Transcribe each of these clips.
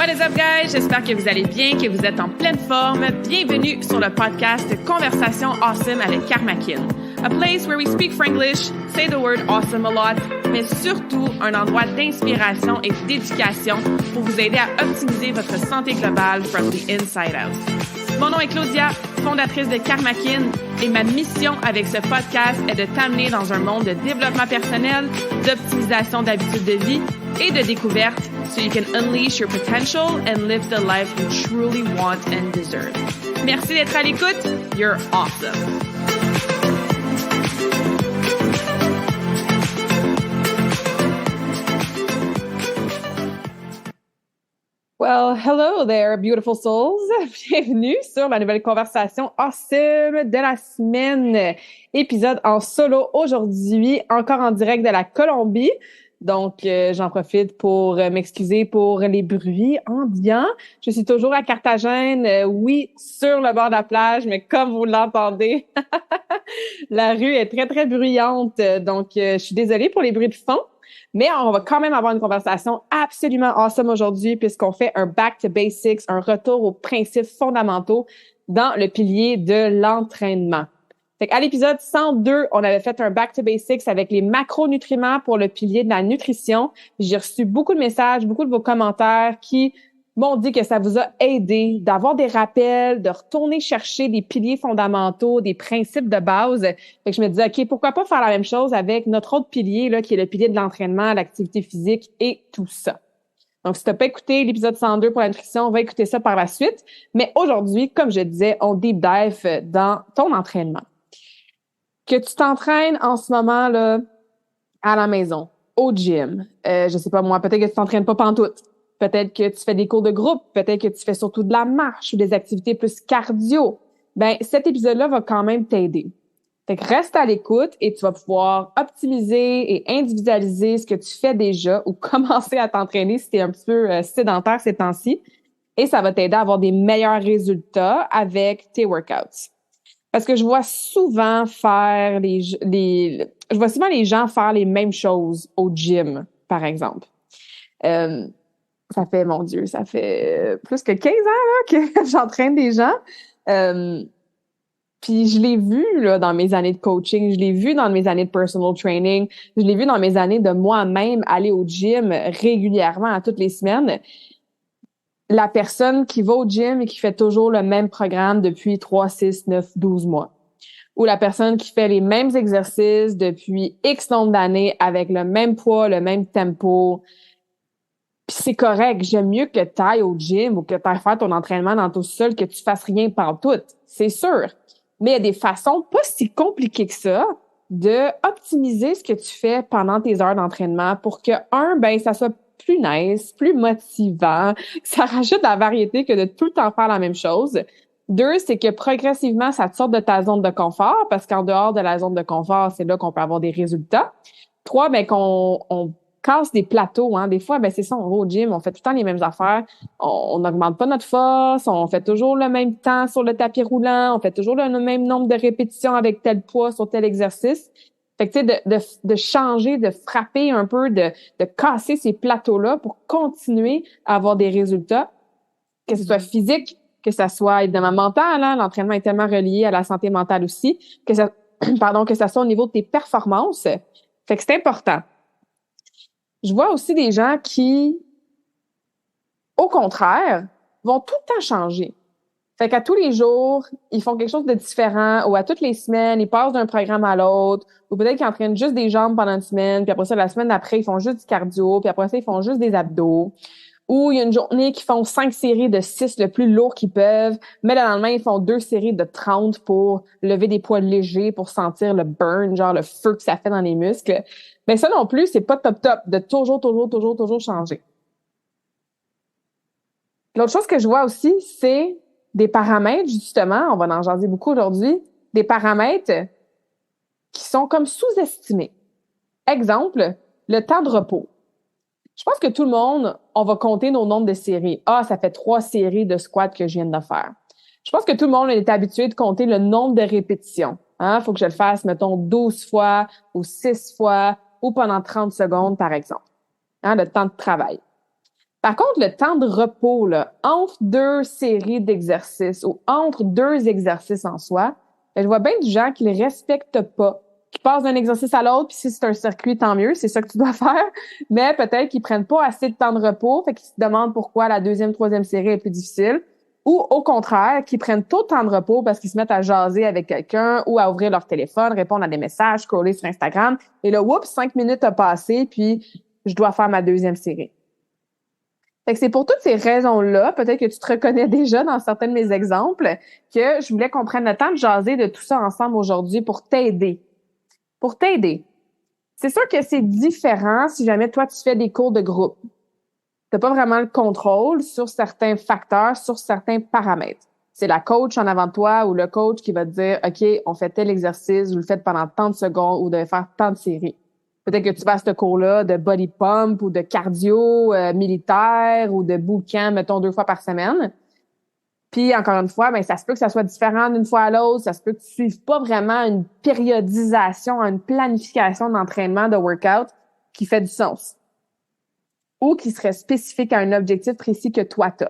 What is up, guys? J'espère que vous allez bien, que vous êtes en pleine forme. Bienvenue sur le podcast Conversation Awesome avec Karmakin. A place where we speak Franglish, say the word awesome a lot, mais surtout un endroit d'inspiration et d'éducation pour vous aider à optimiser votre santé globale from the inside out. Mon nom est Claudia, fondatrice de Karmakin, et ma mission avec ce podcast est de t'amener dans un monde de développement personnel, d'optimisation d'habitudes de vie et de découverte so you can unleash your potential and live the life you truly want and deserve. Merci d'être à l'écoute. You're awesome. Well, hello there, beautiful souls. Bienvenue sur la nouvelle conversation awesome de la semaine. Épisode en solo aujourd'hui, encore en direct de la Colombie. Donc, j'en profite pour m'excuser pour les bruits ambiants. Je suis toujours à Carthagène, oui, sur le bord de la plage, mais comme vous l'entendez, la rue est très, très bruyante. Donc, je suis désolée pour les bruits de fond. Mais on va quand même avoir une conversation absolument awesome aujourd'hui puisqu'on fait un back to basics, un retour aux principes fondamentaux dans le pilier de l'entraînement. Fait qu'à l'épisode 102, on avait fait un back to basics avec les macronutriments pour le pilier de la nutrition. J'ai reçu beaucoup de messages, beaucoup de vos commentaires qui m'ont dit que ça vous a aidé d'avoir des rappels, de retourner chercher des piliers fondamentaux, des principes de base. Fait que je me disais, OK, pourquoi pas faire la même chose avec notre autre pilier, là, qui est le pilier de l'entraînement, l'activité physique et tout ça. Donc, si tu n'as pas écouté l'épisode 102 pour la nutrition, on va écouter ça par la suite. Mais aujourd'hui, comme je disais, on deep dive dans ton entraînement. Que tu t'entraînes en ce moment, là, à la maison, au gym, je sais pas moi, peut-être que tu t'entraînes pas pantoute. Peut-être que tu fais des cours de groupe, peut-être que tu fais surtout de la marche ou des activités plus cardio. Ben, cet épisode-là va quand même t'aider. Fait que reste à l'écoute et tu vas pouvoir optimiser et individualiser ce que tu fais déjà ou commencer à t'entraîner si tu es un petit peu sédentaire ces temps-ci. Et ça va t'aider à avoir des meilleurs résultats avec tes workouts. Parce que je vois souvent les gens faire les mêmes choses au gym, par exemple. Ça fait plus que 15 ans là, que j'entraîne des gens. Puis je l'ai vu là dans mes années de coaching, je l'ai vu dans mes années de personal training, je l'ai vu dans mes années de moi-même aller au gym régulièrement à toutes les semaines. La personne qui va au gym et qui fait toujours le même programme depuis 3, 6, 9, 12 mois. Ou la personne qui fait les mêmes exercices depuis X nombre d'années avec le même poids, le même tempo. Puis c'est correct, j'aime mieux que tu ailles au gym ou que tu ailles faire ton entraînement dans ton sol que tu fasses rien pantoute, c'est sûr. Mais il y a des façons pas si compliquées que ça de optimiser ce que tu fais pendant tes heures d'entraînement pour que, ça soit plus nice, plus motivant, que ça rajoute de la variété que de tout le temps faire la même chose. 2, c'est que progressivement, ça te sort de ta zone de confort parce qu'en dehors de la zone de confort, c'est là qu'on peut avoir des résultats. 3, qu'on casse des plateaux, hein. Des fois, c'est ça, on va au gym, on fait tout le temps les mêmes affaires. On n'augmente pas notre force, on fait toujours le même temps sur le tapis roulant, on fait toujours le même nombre de répétitions avec tel poids sur tel exercice. Fait que, tu sais, de changer, de frapper un peu, de casser ces plateaux-là pour continuer à avoir des résultats, que ce soit physique, que ça soit évidemment mental, hein, l'entraînement est tellement relié à la santé mentale aussi, que ça soit au niveau de tes performances. Fait que c'est important. Je vois aussi des gens qui, au contraire, vont tout le temps changer. Fait qu'à tous les jours, ils font quelque chose de différent, ou à toutes les semaines, ils passent d'un programme à l'autre, ou peut-être qu'ils entraînent juste des jambes pendant une semaine, puis après ça, la semaine d'après, ils font juste du cardio, puis après ça, ils font juste des abdos. Ou il y a une journée qu'ils font 5 séries de 6 le plus lourd qu'ils peuvent, mais le lendemain, ils font 2 séries de 30 pour lever des poids légers, pour sentir le burn, genre le feu que ça fait dans les muscles. Mais ça non plus, c'est pas top de toujours changer. L'autre chose que je vois aussi, c'est des paramètres, justement, on va en jaser beaucoup aujourd'hui, des paramètres qui sont comme sous-estimés. Exemple, le temps de repos. Je pense que tout le monde, on va compter nos nombres de séries. Ah, ça fait 3 séries de squats que je viens de faire. Je pense que tout le monde est habitué de compter le nombre de répétitions. Hein? Faut que je le fasse, mettons, 12 fois ou 6 fois ou pendant 30 secondes, par exemple. Hein, le temps de travail. Par contre, le temps de repos, là, entre deux séries d'exercices ou entre deux exercices en soi, ben, je vois bien des gens qui ne respectent pas, qui passent d'un exercice à l'autre, puis si c'est un circuit, tant mieux, c'est ça que tu dois faire, mais peut-être qu'ils prennent pas assez de temps de repos, fait qu'ils se demandent pourquoi la deuxième, troisième série est plus difficile, ou au contraire, qu'ils prennent tout le temps de repos parce qu'ils se mettent à jaser avec quelqu'un ou à ouvrir leur téléphone, répondre à des messages, scroller sur Instagram, et là, oups, 5 minutes a passé, puis je dois faire ma deuxième série. Fait que c'est pour toutes ces raisons-là, peut-être que tu te reconnais déjà dans certains de mes exemples, que je voulais qu'on prenne le temps de jaser de tout ça ensemble aujourd'hui pour t'aider. Pour t'aider. C'est sûr que c'est différent si jamais toi, tu fais des cours de groupe. T'as pas vraiment le contrôle sur certains facteurs, sur certains paramètres. C'est la coach en avant de toi ou le coach qui va te dire, OK, on fait tel exercice, vous le faites pendant tant de secondes ou de faire tant de séries. Peut-être que tu fasses ce cours-là de body pump ou de cardio militaire ou de bootcamp, mettons 2 fois par semaine. Puis, encore une fois, ben ça se peut que ça soit différent d'une fois à l'autre. Ça se peut que tu suives pas vraiment une périodisation, une planification d'entraînement, de workout qui fait du sens ou qui serait spécifique à un objectif précis que toi t'as.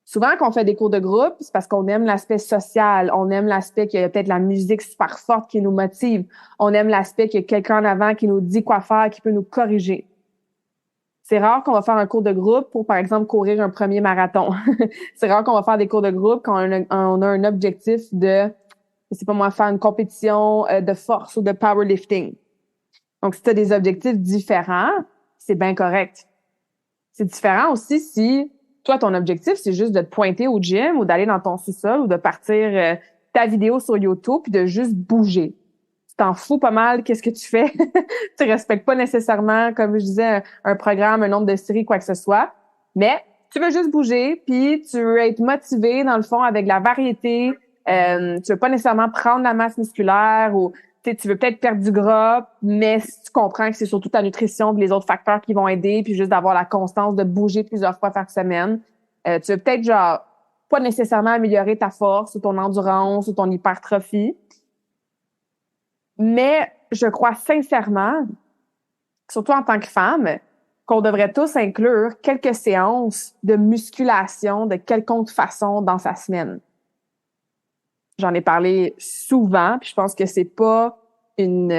Souvent, quand on fait des cours de groupe, c'est parce qu'on aime l'aspect social, on aime l'aspect qu'il y a peut-être la musique super forte qui nous motive, on aime l'aspect qu'il y a quelqu'un en avant qui nous dit quoi faire, qui peut nous corriger. C'est rare qu'on va faire un cours de groupe pour, par exemple, courir un premier marathon. C'est rare qu'on va faire des cours de groupe quand on a un objectif de, je sais pas moi, faire une compétition de force ou de powerlifting. Donc, si tu as des objectifs différents, c'est bien correct. C'est différent aussi si toi, ton objectif, c'est juste de te pointer au gym ou d'aller dans ton sous-sol ou de partir ta vidéo sur YouTube puis de juste bouger. Tu t'en fous pas mal, qu'est-ce que tu fais? Tu respectes pas nécessairement, comme je disais, un programme, un nombre de séries, quoi que ce soit. Mais tu veux juste bouger puis tu veux être motivé, dans le fond, avec la variété. Tu veux pas nécessairement prendre la masse musculaire ou tu veux peut-être perdre du gras, mais si tu comprends que c'est surtout ta nutrition et les autres facteurs qui vont aider, puis juste d'avoir la constance de bouger plusieurs fois par semaine, tu veux peut-être genre pas nécessairement améliorer ta force ou ton endurance ou ton hypertrophie. Mais je crois sincèrement, surtout en tant que femme, qu'on devrait tous inclure quelques séances de musculation de quelconque façon dans sa semaine. J'en ai parlé souvent, puis je pense que c'est pas une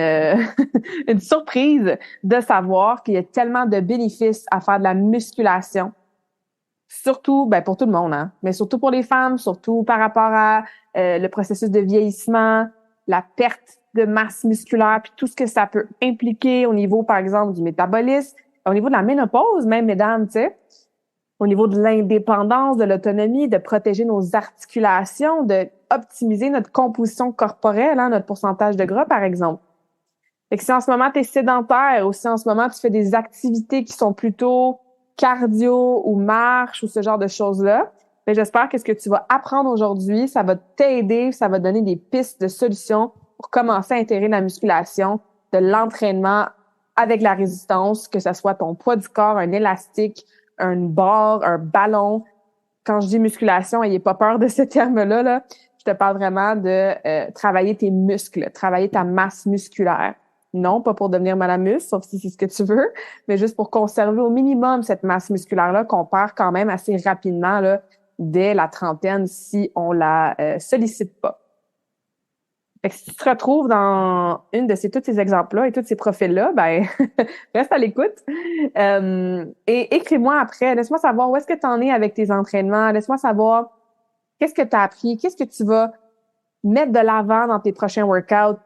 une surprise de savoir qu'il y a tellement de bénéfices à faire de la musculation. Surtout, ben pour tout le monde, hein, mais surtout pour les femmes, surtout par rapport à le processus de vieillissement, la perte de masse musculaire, puis tout ce que ça peut impliquer au niveau, par exemple, du métabolisme, au niveau de la ménopause, même, mesdames, tu sais, au niveau de l'indépendance, de l'autonomie, de protéger nos articulations, de optimiser notre composition corporelle, hein, notre pourcentage de gras, par exemple. Fait que si en ce moment, tu es sédentaire ou si en ce moment, tu fais des activités qui sont plutôt cardio ou marche ou ce genre de choses-là, ben j'espère que ce que tu vas apprendre aujourd'hui, ça va t'aider, ça va te donner des pistes de solutions pour commencer à intégrer la musculation, de l'entraînement avec la résistance, que ce soit ton poids du corps, un élastique, une barre, un ballon. Quand je dis musculation, ayez pas peur de ce terme-là, là. Je te parle vraiment de travailler tes muscles, travailler ta masse musculaire. Non, pas pour devenir malamus, sauf si c'est ce que tu veux, mais juste pour conserver au minimum cette masse musculaire-là qu'on perd quand même assez rapidement là, dès la trentaine si on la sollicite pas. Fait que si tu te retrouves dans une de tous ces exemples-là et tous ces profils-là, ben reste à l'écoute. Et écris-moi après. Laisse-moi savoir où est-ce que tu en es avec tes entraînements. Laisse-moi savoir qu'est-ce que tu as appris, qu'est-ce que tu vas mettre de l'avant dans tes prochains workouts.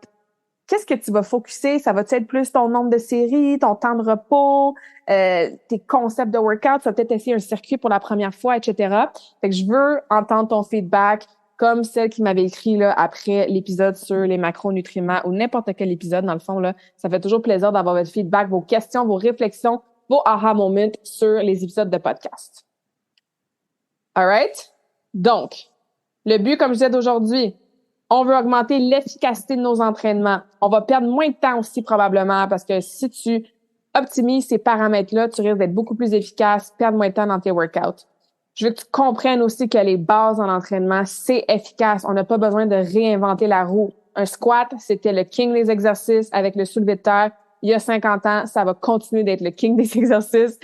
Qu'est-ce que tu vas focuser? Ça va être plus ton nombre de séries, ton temps de repos, tes concepts de workout? Tu vas peut-être essayer un circuit pour la première fois, etc. Fait que je veux entendre ton feedback comme celle qui m'avait écrit là après l'épisode sur les macronutriments ou n'importe quel épisode, dans le fond. Là, ça fait toujours plaisir d'avoir votre feedback, vos questions, vos réflexions, vos aha moments sur les épisodes de podcast. All right? Donc, le but, comme je disais d'aujourd'hui, on veut augmenter l'efficacité de nos entraînements. On va perdre moins de temps aussi probablement parce que si tu optimises ces paramètres-là, tu risques d'être beaucoup plus efficace, perdre moins de temps dans tes workouts. Je veux que tu comprennes aussi que les bases en entraînement, c'est efficace. On n'a pas besoin de réinventer la roue. Un squat, c'était le king des exercices avec le soulevé de terre. Il y a 50 ans, ça va continuer d'être le king des exercices.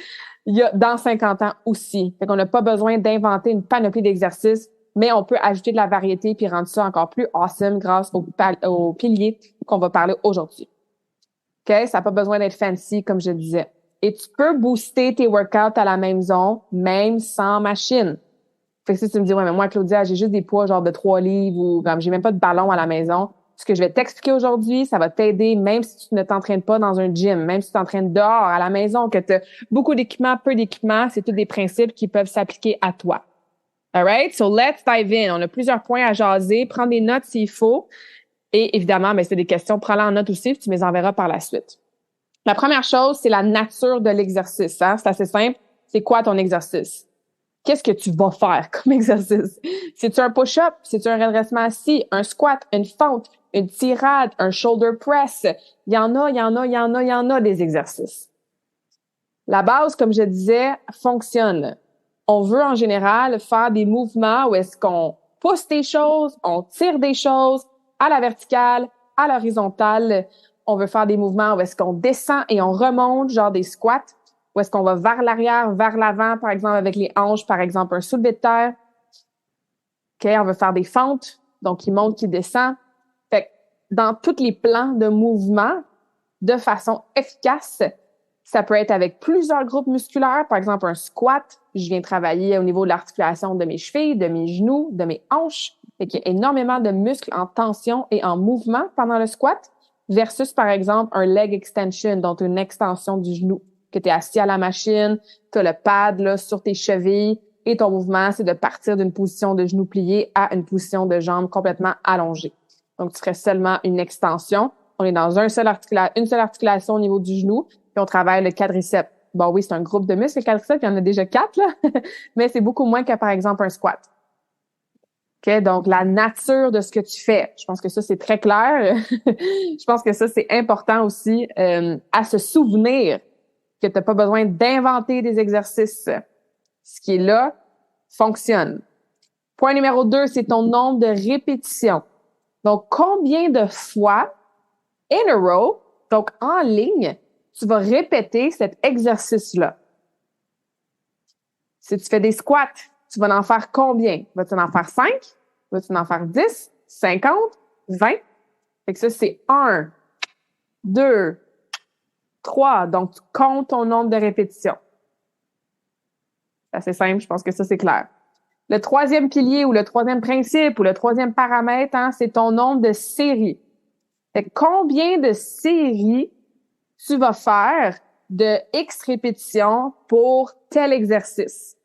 il y a dans 50 ans aussi. Fait qu'on n'a pas besoin d'inventer une panoplie d'exercices, mais on peut ajouter de la variété puis rendre ça encore plus awesome grâce aux piliers qu'on va parler aujourd'hui. OK? Ça n'a pas besoin d'être fancy, comme je disais. Et tu peux booster tes workouts à la maison, même sans machine. Fait que si tu me dis, ouais, mais moi, Claudia, j'ai juste des poids genre de 3 livres ou comme j'ai même pas de ballon à la maison. Ce que je vais t'expliquer aujourd'hui, ça va t'aider même si tu ne t'entraînes pas dans un gym, même si tu t'entraînes dehors, à la maison, que tu as beaucoup d'équipements, peu d'équipements, c'est tous des principes qui peuvent s'appliquer à toi. All right? So let's dive in. On a plusieurs points à jaser. Prends des notes s'il faut. Et évidemment, ben, si tu as des questions, prends-les en note aussi, puis tu me les enverras par la suite. La première chose, c'est la nature de l'exercice. Hein? C'est assez simple. C'est quoi ton exercice? Qu'est-ce que tu vas faire comme exercice? C'est-tu un push-up? C'est-tu un redressement assis? Un squat? Une fente? Une tirade? Un shoulder press? Il y en a des exercices. La base, comme je disais, fonctionne. On veut en général faire des mouvements où est-ce qu'on pousse des choses, on tire des choses à la verticale, à l'horizontale. On veut faire des mouvements où est-ce qu'on descend et on remonte, genre des squats. Ou est-ce qu'on va vers l'arrière, vers l'avant, par exemple, avec les hanches, par exemple, un soulevé de terre. OK, on veut faire des fentes, donc qui monte, qui descend. Fait que dans tous les plans de mouvement, de façon efficace, ça peut être avec plusieurs groupes musculaires. Par exemple, un squat, je viens travailler au niveau de l'articulation de mes chevilles, de mes genoux, de mes hanches. Fait qu'il y a énormément de muscles en tension et en mouvement pendant le squat versus, par exemple, un leg extension, donc une extension du genou que tu es assis à la machine, tu as le pad là, sur tes chevilles et ton mouvement, c'est de partir d'une position de genou plié à une position de jambe complètement allongée. Donc, tu ferais seulement une extension. On est dans une seule articulation au niveau du genou, puis on travaille le quadriceps. Bon, oui, c'est un groupe de muscles, le quadriceps, il y en a déjà 4, là, mais c'est beaucoup moins que, par exemple, un squat. OK, donc la nature de ce que tu fais. Je pense que ça, c'est très clair. Je pense que ça, c'est important aussi à se souvenir que tu n'as pas besoin d'inventer des exercices. Ce qui est là fonctionne. Point numéro 2, c'est ton nombre de répétitions. Donc, combien de fois in a row, donc en ligne, tu vas répéter cet exercice-là? Si tu fais des squats, tu vas en faire combien? Vas-tu en faire 5? Vas-tu en faire 10? 50? 20? Fait que ça, c'est 1, 2, 3. Donc, tu comptes ton nombre de répétitions. C'est assez simple, je pense que ça, c'est clair. Le troisième pilier ou le troisième principe ou le troisième paramètre, hein, c'est ton nombre de séries. Fait que combien de séries tu vas faire de X répétitions pour tel exercice?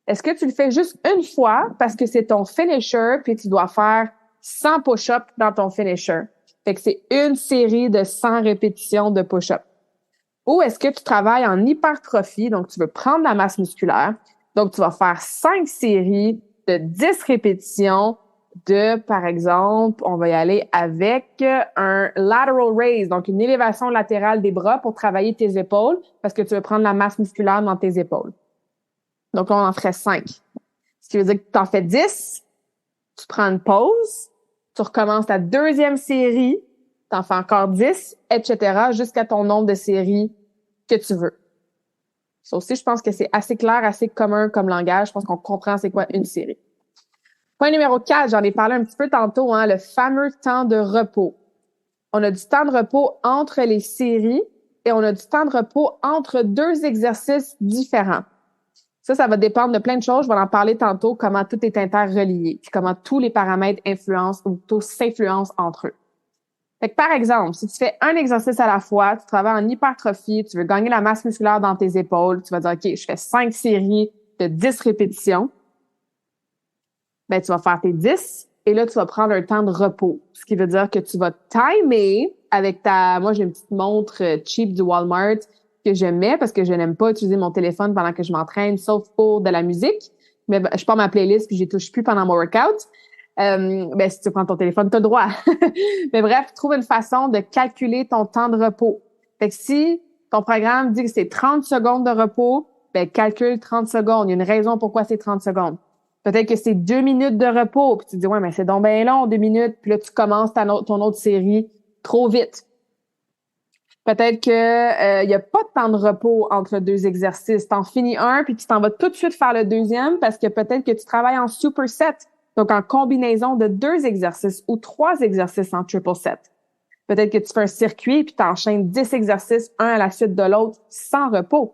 Est-ce que tu le fais juste une fois parce que c'est ton finisher puis tu dois faire 100 push-ups dans ton finisher? Fait que c'est une série de 100 répétitions de push-ups. Ou est-ce que tu travailles en hypertrophie, donc tu veux prendre la masse musculaire, donc tu vas faire 5 séries de 10 répétitions de, par exemple, on va y aller avec un lateral raise, donc une élévation latérale des bras pour travailler tes épaules parce que tu veux prendre la masse musculaire dans tes épaules. Donc, là, on en ferait 5. Ce qui veut dire que tu en fais 10, tu prends une pause, tu recommences ta deuxième série, tu en fais encore 10, etc., jusqu'à ton nombre de séries que tu veux. Ça aussi, je pense que c'est assez clair, assez commun comme langage. Je pense qu'on comprend c'est quoi une série. Point numéro 4, j'en ai parlé un petit peu tantôt, hein, le fameux temps de repos. On a du temps de repos entre les séries et on a du temps de repos entre deux exercices différents. Ça va dépendre de plein de choses. Je vais en parler tantôt, comment tout est interrelié, puis comment tous les paramètres influencent ou tous s'influencent entre eux. Fait que par exemple, si tu fais un exercice à la fois, tu travailles en hypertrophie, tu veux gagner la masse musculaire dans tes épaules, tu vas dire, OK, je fais 5 séries de 10 répétitions. Ben, tu vas faire tes 10 et là, tu vas prendre un temps de repos. Ce qui veut dire que tu vas timer avec moi, j'ai une petite montre cheap du Walmart que je mets parce que je n'aime pas utiliser mon téléphone pendant que je m'entraîne, sauf pour de la musique. Mais je pars ma playlist puis j'y touche plus pendant mon workout. Ben, si tu prends ton téléphone, t'as le droit. Mais bref, trouve une façon de calculer ton temps de repos. Fait que si ton programme dit que c'est 30 secondes de repos, ben, calcule 30 secondes. Il y a une raison pourquoi c'est 30 secondes. Peut-être que c'est 2 minutes de repos, puis tu te dis, ouais, mais c'est donc bien long, 2 minutes, puis là, tu commences ton autre série trop vite. Peut-être que y a pas de temps de repos entre deux exercices. T'en finis un, puis tu t'en vas tout de suite faire le deuxième parce que peut-être que tu travailles en superset, donc en combinaison de 2 exercices ou 3 exercices en triple set. Peut-être que tu fais un circuit puis t'enchaînes 10 exercices, un à la suite de l'autre, sans repos.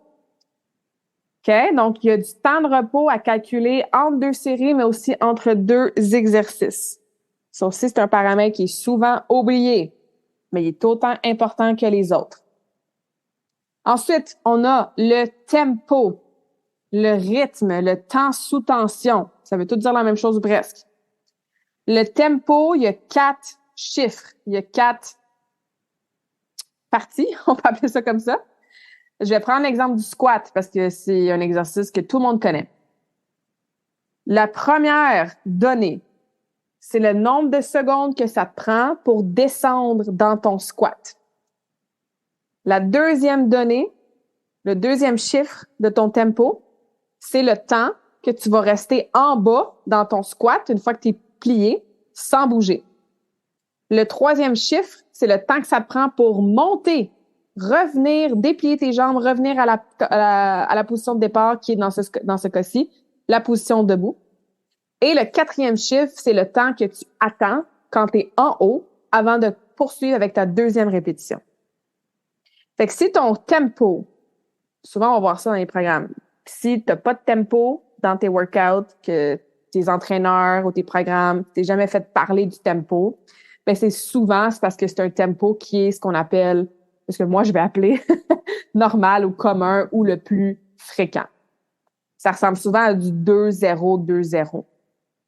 OK? Donc, il y a du temps de repos à calculer entre 2 séries, mais aussi entre 2 exercices. Ça aussi, c'est un paramètre qui est souvent oublié, mais il est autant important que les autres. Ensuite, on a le tempo, le rythme, le temps sous tension. Ça veut tout dire la même chose presque. Le tempo, il y a 4 chiffres, il y a 4 parties, on peut appeler ça comme ça. Je vais prendre l'exemple du squat parce que c'est un exercice que tout le monde connaît. La première donnée, c'est le nombre de secondes que ça te prend pour descendre dans ton squat. La deuxième donnée, le deuxième chiffre de ton tempo, c'est le temps que tu vas rester en bas dans ton squat une fois que tu es plié, sans bouger. Le troisième chiffre, c'est le temps que ça te prend pour monter, revenir, déplier tes jambes, revenir à la position de départ qui est dans ce cas-ci, la position debout. Et le quatrième chiffre, c'est le temps que tu attends quand tu es en haut avant de poursuivre avec ta deuxième répétition. Fait que si ton tempo, souvent on va voir ça dans les programmes, si tu n'as pas de tempo dans tes workouts, que tes entraîneurs ou tes programmes, t'es jamais fait parler du tempo, ben c'est parce que c'est un tempo qui est ce qu'on appelle, ce que moi je vais appeler normal ou commun ou le plus fréquent. Ça ressemble souvent à du 2-0-2-0.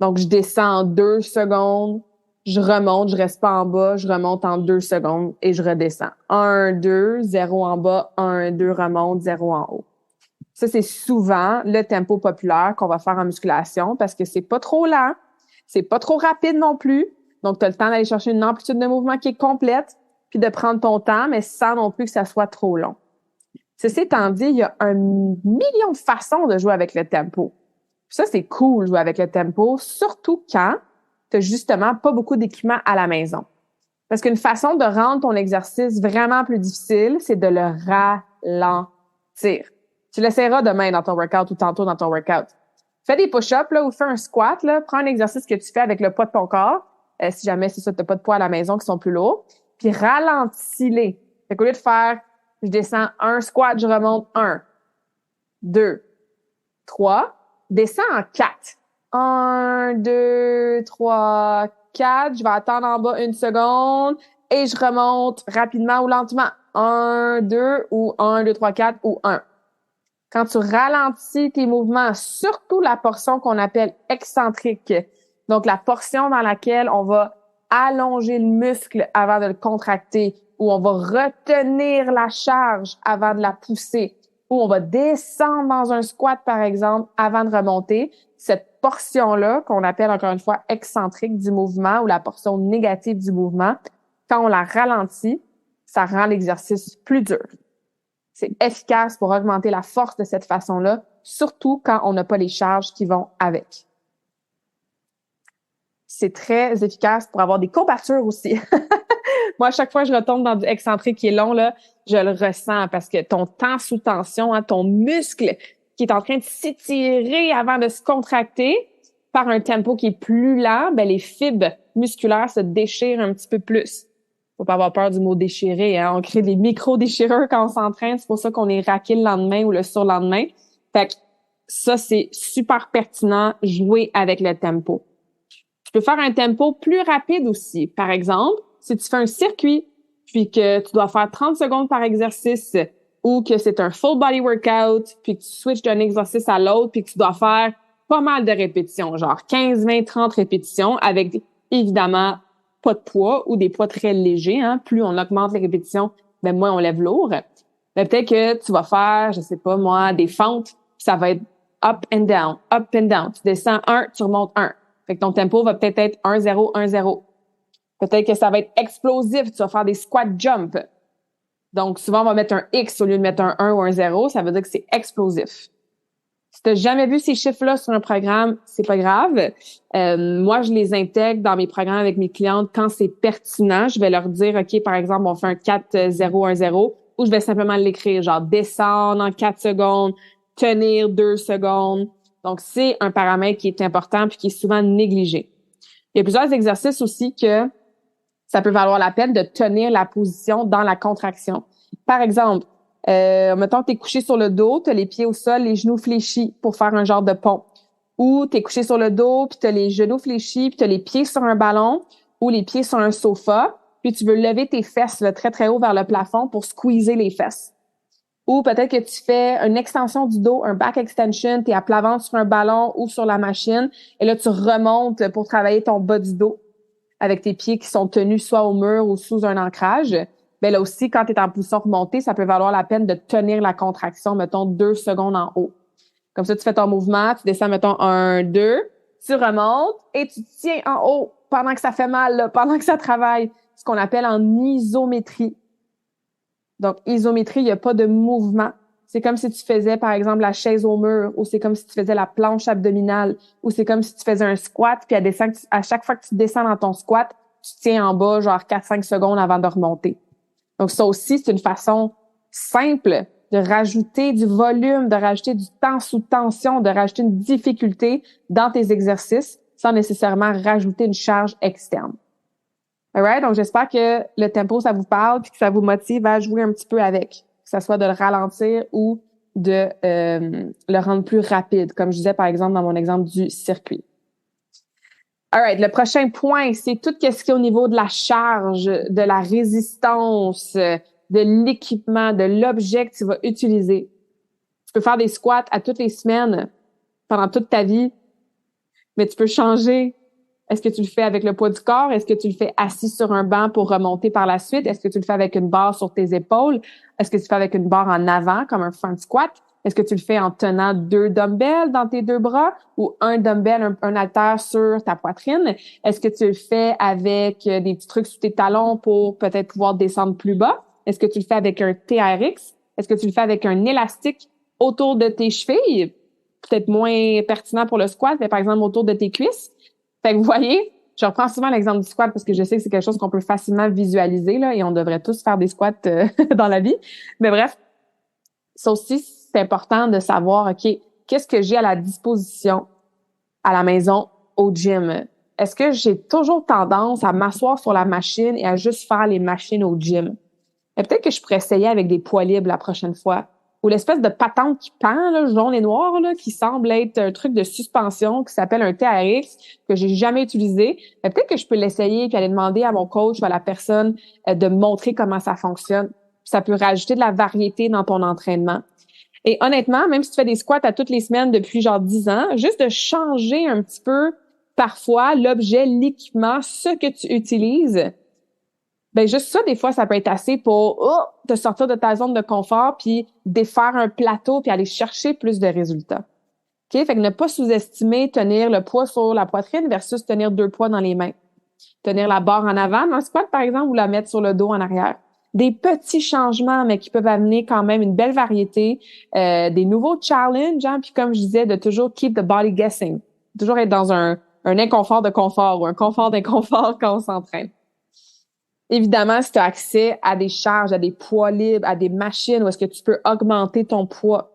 Donc, je descends en 2 secondes, je remonte, je reste pas en bas, je remonte en 2 secondes et je redescends. 1, 2, 0 en bas, 1, 2, remonte, 0 en haut. Ça, c'est souvent le tempo populaire qu'on va faire en musculation parce que c'est pas trop lent, c'est pas trop rapide non plus. Donc, tu as le temps d'aller chercher une amplitude de mouvement qui est complète puis de prendre ton temps, mais sans non plus que ça soit trop long. Ceci étant dit, il y a 1 million de façons de jouer avec le tempo. Ça, c'est cool, jouer avec le tempo, surtout quand tu n'as justement pas beaucoup d'équipement à la maison. Parce qu'une façon de rendre ton exercice vraiment plus difficile, c'est de le ralentir. Tu l'essaieras demain dans ton workout ou tantôt dans ton workout. Fais des push-ups là, ou fais un squat. Là. Prends un exercice que tu fais avec le poids de ton corps, si jamais c'est ça, tu n'as pas de poids à la maison qui sont plus lourds, puis ralentis-les. Fait qu'au lieu de faire, je descends un squat, je remonte 1, 2, 3, descends en 4. 1, 2, 3, 4. Je vais attendre en bas 1 seconde et je remonte rapidement ou lentement. 1, 2 ou 1, 2, 3, 4 ou 1. Quand tu ralentis tes mouvements, surtout la portion qu'on appelle excentrique, donc la portion dans laquelle on va allonger le muscle avant de le contracter, ou on va retenir la charge avant de la pousser, ou on va descendre dans un squat, par exemple, avant de remonter, cette portion-là, qu'on appelle encore une fois excentrique du mouvement ou la portion négative du mouvement, quand on la ralentit, ça rend l'exercice plus dur. C'est efficace pour augmenter la force de cette façon-là, surtout quand on n'a pas les charges qui vont avec. C'est très efficace pour avoir des courbatures aussi. Moi, à chaque fois que je retombe dans du excentrique qui est long, là, je le ressens parce que ton temps sous tension, hein, ton muscle qui est en train de s'étirer avant de se contracter par un tempo qui est plus lent, ben les fibres musculaires se déchirent un petit peu plus. Faut pas avoir peur du mot déchirer, hein. On crée des micro-déchirures quand on s'entraîne. C'est pour ça qu'on est raqué le lendemain ou le surlendemain. Fait que ça, c'est super pertinent, jouer avec le tempo. Tu peux faire un tempo plus rapide aussi. Par exemple, si tu fais un circuit, puis que tu dois faire 30 secondes par exercice, ou que c'est un full body workout, puis que tu switches d'un exercice à l'autre, puis que tu dois faire pas mal de répétitions, genre 15, 20, 30 répétitions, avec évidemment pas de poids ou des poids très légers. Hein. Plus on augmente les répétitions, ben moins on lève lourd. Ben, peut-être que tu vas faire, je sais pas moi, des fentes, puis ça va être up and down, up and down. Tu descends 1, tu remontes 1. Fait que ton tempo va peut-être être 1-0, 1-0. Peut-être que ça va être explosif, tu vas faire des squat jump. Donc, souvent, on va mettre un X au lieu de mettre un 1 ou un 0. Ça veut dire que c'est explosif. Si tu n'as jamais vu ces chiffres-là sur un programme, c'est pas grave. Moi, je les intègre dans mes programmes avec mes clientes quand c'est pertinent. Je vais leur dire, OK, par exemple, on fait un 4-0-1-0 ou je vais simplement l'écrire, genre descendre en 4 secondes, tenir 2 secondes. Donc, c'est un paramètre qui est important puis qui est souvent négligé. Il y a plusieurs exercices aussi que ça peut valoir la peine de tenir la position dans la contraction. Par exemple, mettons que tu es couché sur le dos, tu as les pieds au sol, les genoux fléchis pour faire un genre de pont. Ou tu es couché sur le dos, puis tu as les genoux fléchis, puis tu as les pieds sur un ballon ou les pieds sur un sofa, puis tu veux lever tes fesses là, très, très haut vers le plafond pour squeezer les fesses. Ou peut-être que tu fais une extension du dos, un back extension, tu es à plat ventre sur un ballon ou sur la machine, et là, tu remontes pour travailler ton bas du dos avec tes pieds qui sont tenus soit au mur ou sous un ancrage. Ben là aussi, quand tu es en position remontée, ça peut valoir la peine de tenir la contraction, mettons, 2 secondes en haut. Comme ça, tu fais ton mouvement, tu descends, mettons, 1, 2, tu remontes et tu tiens en haut pendant que ça fait mal, là, pendant que ça travaille. Ce qu'on appelle en isométrie. Donc, isométrie, il n'y a pas de mouvement. C'est comme si tu faisais, par exemple, la chaise au mur, ou c'est comme si tu faisais la planche abdominale, ou c'est comme si tu faisais un squat, puis à chaque fois que tu descends dans ton squat, tu tiens en bas genre 4-5 secondes avant de remonter. Donc, ça aussi, c'est une façon simple de rajouter du volume, de rajouter du temps sous tension, de rajouter une difficulté dans tes exercices sans nécessairement rajouter une charge externe. Alright? Donc, j'espère que le tempo, ça vous parle puis que ça vous motive à jouer un petit peu avec. Que ça soit de le ralentir ou de le rendre plus rapide, comme je disais, par exemple, dans mon exemple du circuit. Alright, le prochain point, c'est tout ce qui est au niveau de la charge, de la résistance, de l'équipement, de l'objet que tu vas utiliser. Tu peux faire des squats à toutes les semaines pendant toute ta vie, mais tu peux changer. Est-ce que tu le fais avec le poids du corps? Est-ce que tu le fais assis sur un banc pour remonter par la suite? Est-ce que tu le fais avec une barre sur tes épaules? Est-ce que tu le fais avec une barre en avant, comme un front squat? Est-ce que tu le fais en tenant 2 dumbbells dans tes 2 bras ou un dumbbell, un haltère sur ta poitrine? Est-ce que tu le fais avec des petits trucs sous tes talons pour peut-être pouvoir descendre plus bas? Est-ce que tu le fais avec un TRX? Est-ce que tu le fais avec un élastique autour de tes chevilles? Peut-être moins pertinent pour le squat, mais par exemple autour de tes cuisses. Fait que vous voyez, je reprends souvent l'exemple du squat parce que je sais que c'est quelque chose qu'on peut facilement visualiser là, et on devrait tous faire des squats dans la vie. Mais bref, ça aussi, c'est important de savoir, OK, qu'est-ce que j'ai à la disposition à la maison, au gym? Est-ce que j'ai toujours tendance à m'asseoir sur la machine et à juste faire les machines au gym? Et peut-être que je pourrais essayer avec des poids libres la prochaine fois. Ou l'espèce de patente qui pend, là, jaune et noir, là, qui semble être un truc de suspension qui s'appelle un TRX que j'ai jamais utilisé. Mais peut-être que je peux l'essayer puis aller demander à mon coach ou à la personne de me montrer comment ça fonctionne. Ça peut rajouter de la variété dans ton entraînement. Et honnêtement, même si tu fais des squats à toutes les semaines depuis genre 10 ans, juste de changer un petit peu parfois l'objet, l'équipement, ce que tu utilises, ben juste ça, des fois, ça peut être assez pour te sortir de ta zone de confort puis défaire un plateau puis aller chercher plus de résultats. OK? Fait que ne pas sous-estimer tenir le poids sur la poitrine versus tenir 2 poids dans les mains. Tenir la barre en avant dans un squat, par exemple, ou la mettre sur le dos en arrière. Des petits changements, mais qui peuvent amener quand même une belle variété, des nouveaux challenges, hein, puis comme je disais, de toujours keep the body guessing. Toujours être dans un inconfort de confort ou un confort d'inconfort quand on s'entraîne. Évidemment, si tu as accès à des charges, à des poids libres, à des machines où est-ce que tu peux augmenter ton poids,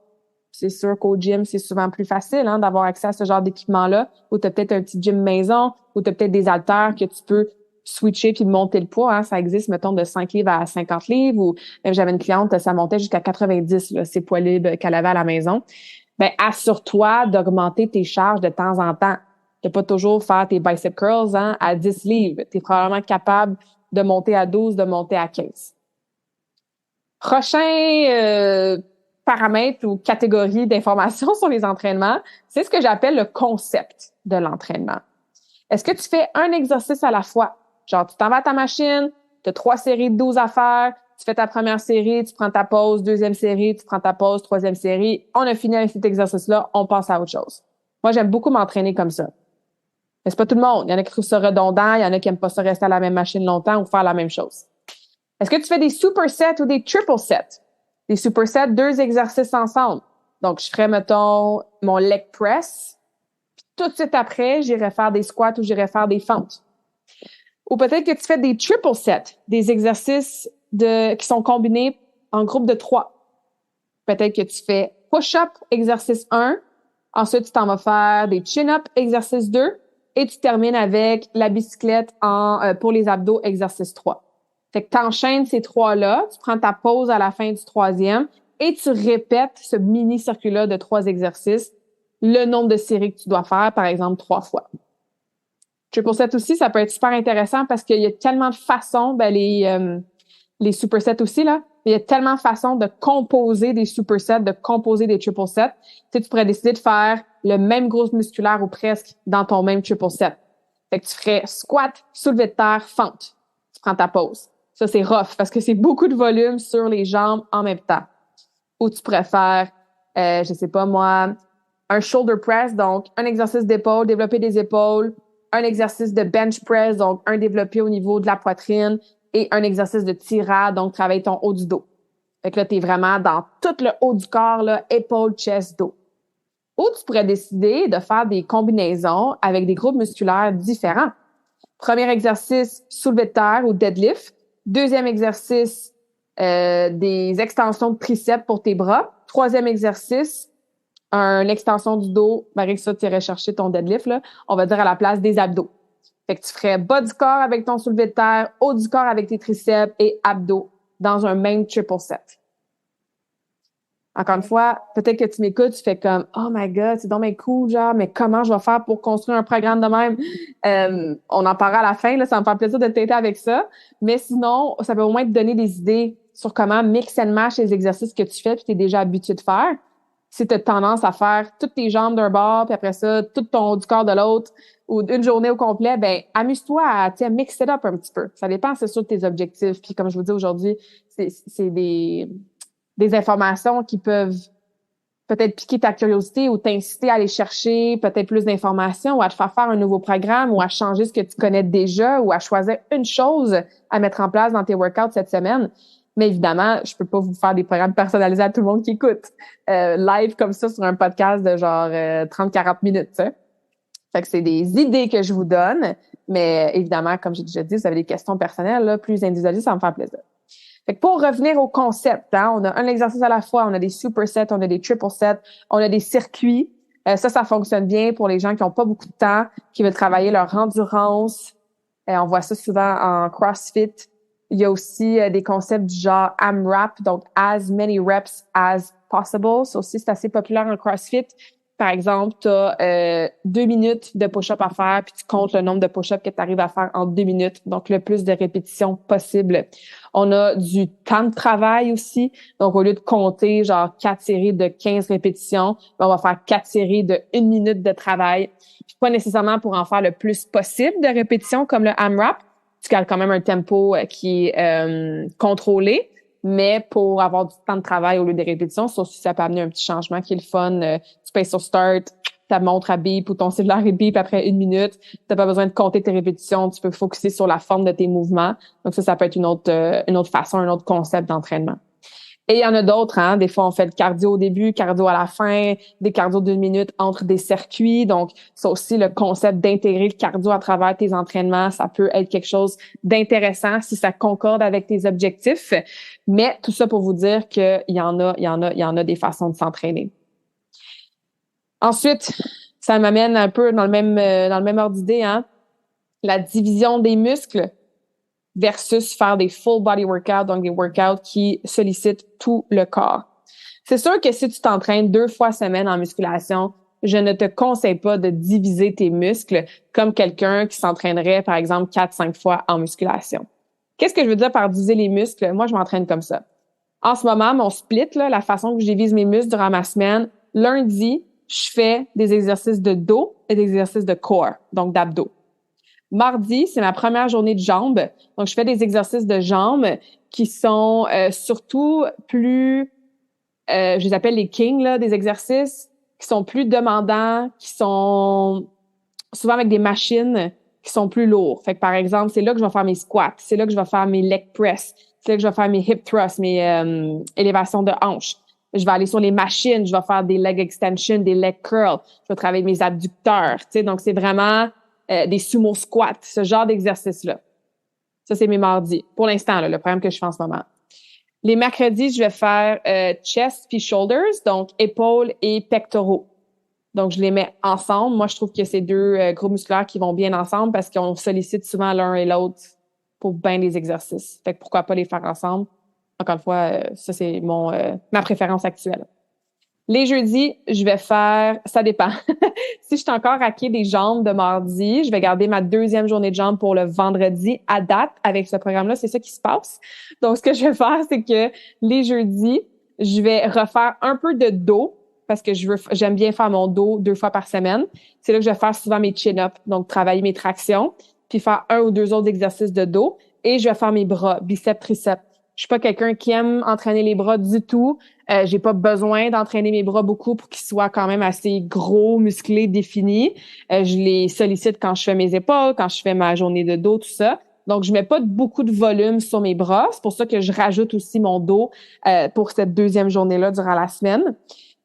c'est sûr qu'au gym, c'est souvent plus facile d'avoir accès à ce genre d'équipement-là, où tu as peut-être un petit gym maison, où tu as peut-être des haltères que tu peux switcher puis monter le poids. Hein. Ça existe, mettons, de 5 livres à 50 livres, ou même j'avais une cliente, ça montait jusqu'à 90, là, ces poids libres qu'elle avait à la maison. Ben, assure-toi d'augmenter tes charges de temps en temps. De pas toujours faire tes bicep curls à 10 livres. Tu es probablement capable de monter à 12, de monter à 15. Prochain paramètre ou catégorie d'informations sur les entraînements, c'est ce que j'appelle le concept de l'entraînement. Est-ce que tu fais un exercice à la fois? Genre, tu t'en vas à ta machine, tu as 3 séries de 12 à faire, tu fais ta première série, tu prends ta pause, deuxième série, tu prends ta pause, troisième série. On a fini avec cet exercice-là, on passe à autre chose. Moi, j'aime beaucoup m'entraîner comme ça. Mais c'est pas tout le monde. Il y en a qui trouvent ça redondant, il y en a qui aiment pas ça rester à la même machine longtemps ou faire la même chose. Est-ce que tu fais des supersets ou des triple sets? Des supersets, 2 exercices ensemble. Donc, je ferais, mettons, mon leg press. Puis tout de suite après, j'irais faire des squats ou j'irais faire des fentes. Ou peut-être que tu fais des triple sets, des exercices qui sont combinés en groupe de 3. Peut-être que tu fais push-up, exercice 1. Ensuite, tu t'en vas faire des chin-up, exercice 2. Et tu termines avec la bicyclette pour les abdos, exercice 3. Fait que tu enchaînes ces 3-là, tu prends ta pause à la fin du 3e et tu répètes ce mini-circuit-là de 3 exercices, le nombre de séries que tu dois faire, par exemple, 3 fois. Triple set aussi, ça peut être super intéressant parce qu'il y a tellement de façons, les supersets aussi, là, il y a tellement de façons de composer des supersets, de composer des triple sets. Tu pourrais décider de faire le même groupe musculaire ou presque dans ton même triple set. Fait que tu ferais squat, soulevé de terre, fente. Tu prends ta pause. Ça, c'est rough parce que c'est beaucoup de volume sur les jambes en même temps. Ou tu pourrais faire, je sais pas moi, un shoulder press, donc un exercice d'épaule, développer des épaules, un exercice de bench press, donc un développé au niveau de la poitrine, et un exercice de tirade, donc travailler ton haut du dos. Fait que là, t'es vraiment dans tout le haut du corps, là, épaule, chest, dos. Ou tu pourrais décider de faire des combinaisons avec des groupes musculaires différents. Premier exercice, soulevé de terre ou deadlift. Deuxième exercice, des extensions de triceps pour tes bras. Troisième exercice, une extension du dos. Marie, ça, tu irais chercher ton deadlift, là. On va dire à la place des abdos. Fait que tu ferais bas du corps avec ton soulevé de terre, haut du corps avec tes triceps et abdos dans un même triple set. Encore une fois, peut-être que tu m'écoutes, tu fais comme « Oh my God, c'est donc bien cool, genre, mais comment je vais faire pour construire un programme de même? » On en parlera à la fin, là, ça me fait plaisir de t'aider avec ça. Mais sinon, ça peut au moins te donner des idées sur comment mix and match les exercices que tu fais puis tu es déjà habitué de faire. Si tu as tendance à faire toutes tes jambes d'un bord, puis après ça, tout ton haut du corps de l'autre, ou une journée au complet, ben amuse-toi à mix it up un petit peu. Ça dépend, c'est sûr, de tes objectifs. Puis comme je vous dis aujourd'hui, c'est des informations qui peuvent peut-être piquer ta curiosité ou t'inciter à aller chercher peut-être plus d'informations ou à te faire un nouveau programme ou à changer ce que tu connais déjà ou à choisir une chose à mettre en place dans tes workouts cette semaine. Mais évidemment, je peux pas vous faire des programmes personnalisés à tout le monde qui écoute. Live comme ça sur un podcast de genre 30-40 minutes, tu sais. Fait que c'est des idées que je vous donne. Mais évidemment, comme j'ai déjà dit, vous avez des questions personnelles, là, plus individualisées, ça me fait plaisir. Fait que pour revenir au concept, hein, on a un exercice à la fois, on a des supersets, on a des triple sets, on a des circuits. Ça fonctionne bien pour les gens qui n'ont pas beaucoup de temps, qui veulent travailler leur endurance. On voit ça souvent en CrossFit. Il y a aussi des concepts du genre AMRAP, donc as many reps as possible. Ça aussi, c'est assez populaire en CrossFit. Par exemple, tu as 2 minutes de push-up à faire, puis tu comptes le nombre de push-ups que tu arrives à faire en 2 minutes, donc le plus de répétitions possible. On a du temps de travail aussi. Donc, au lieu de compter genre 4 séries de 15 répétitions, on va faire 4 séries de 1 minute de travail. Puis pas nécessairement pour en faire le plus possible de répétitions comme le AMRAP. Tu gardes quand même un tempo qui est contrôlé, mais pour avoir du temps de travail au lieu des répétitions, ça aussi, ça peut amener un petit changement qui est le fun. Tu payes sur Start, ta montre à bip ou ton cellulaire est bip après 1 minute. T'as pas besoin de compter tes répétitions. Tu peux focuser sur la forme de tes mouvements. Donc ça peut être une autre façon, un autre concept d'entraînement. Et il y en a d'autres, hein. Des fois, on fait le cardio au début, cardio à la fin, des cardio d'1 minute entre des circuits. Donc, ça aussi, le concept d'intégrer le cardio à travers tes entraînements, ça peut être quelque chose d'intéressant si ça concorde avec tes objectifs. Mais tout ça pour vous dire qu'il y en a des façons de s'entraîner. Ensuite, ça m'amène un peu dans le même ordre d'idée, hein. La division des muscles versus faire des full body workouts, donc des workouts qui sollicitent tout le corps. C'est sûr que si tu t'entraînes 2 fois semaine en musculation, je ne te conseille pas de diviser tes muscles comme quelqu'un qui s'entraînerait, par exemple, 4-5 fois en musculation. Qu'est-ce que je veux dire par diviser les muscles? Moi, je m'entraîne comme ça. En ce moment, mon split, là, la façon que je divise mes muscles durant ma semaine, lundi, je fais des exercices de dos et des exercices de core, donc d'abdos. Mardi, c'est ma première journée de jambes. Donc, je fais des exercices de jambes qui sont surtout plus, je les appelle les kings, là, des exercices qui sont plus demandants, qui sont souvent avec des machines qui sont plus lourds. Fait que, par exemple, c'est là que je vais faire mes squats, c'est là que je vais faire mes leg press, c'est là que je vais faire mes hip thrusts, mes élévations de hanches. Je vais aller sur les machines, je vais faire des leg extensions, des leg curls, je vais travailler mes abducteurs, tu sais. Donc, c'est vraiment des sumo squats, ce genre d'exercice-là. Ça, c'est mes mardis. Pour l'instant, là, le programme que je fais en ce moment. Les mercredis, je vais faire chest puis shoulders, donc épaules et pectoraux. Donc, je les mets ensemble. Moi, je trouve que c'est deux groupes musculaires qui vont bien ensemble parce qu'on sollicite souvent l'un et l'autre pour bien les exercices. Fait que pourquoi pas les faire ensemble? Encore une fois, ça, c'est ma préférence actuelle. Les jeudis, je vais faire, ça dépend. Si je suis encore raquée des jambes de mardi, je vais garder ma deuxième journée de jambes pour le vendredi à date avec ce programme-là. C'est ça qui se passe. Donc, ce que je vais faire, c'est que les jeudis, je vais refaire un peu de dos parce que j'aime bien faire mon dos 2 fois par semaine. C'est là que je vais faire souvent mes chin-ups, donc travailler mes tractions, puis faire 1 ou 2 autres exercices de dos. Et je vais faire mes bras, biceps, triceps. Je suis pas quelqu'un qui aime entraîner les bras du tout. J'ai pas besoin d'entraîner mes bras beaucoup pour qu'ils soient quand même assez gros, musclés, définis. Je les sollicite quand je fais mes épaules, quand je fais ma journée de dos, tout ça. Donc, je mets pas beaucoup de volume sur mes bras. C'est pour ça que je rajoute aussi mon dos pour cette deuxième journée-là durant la semaine.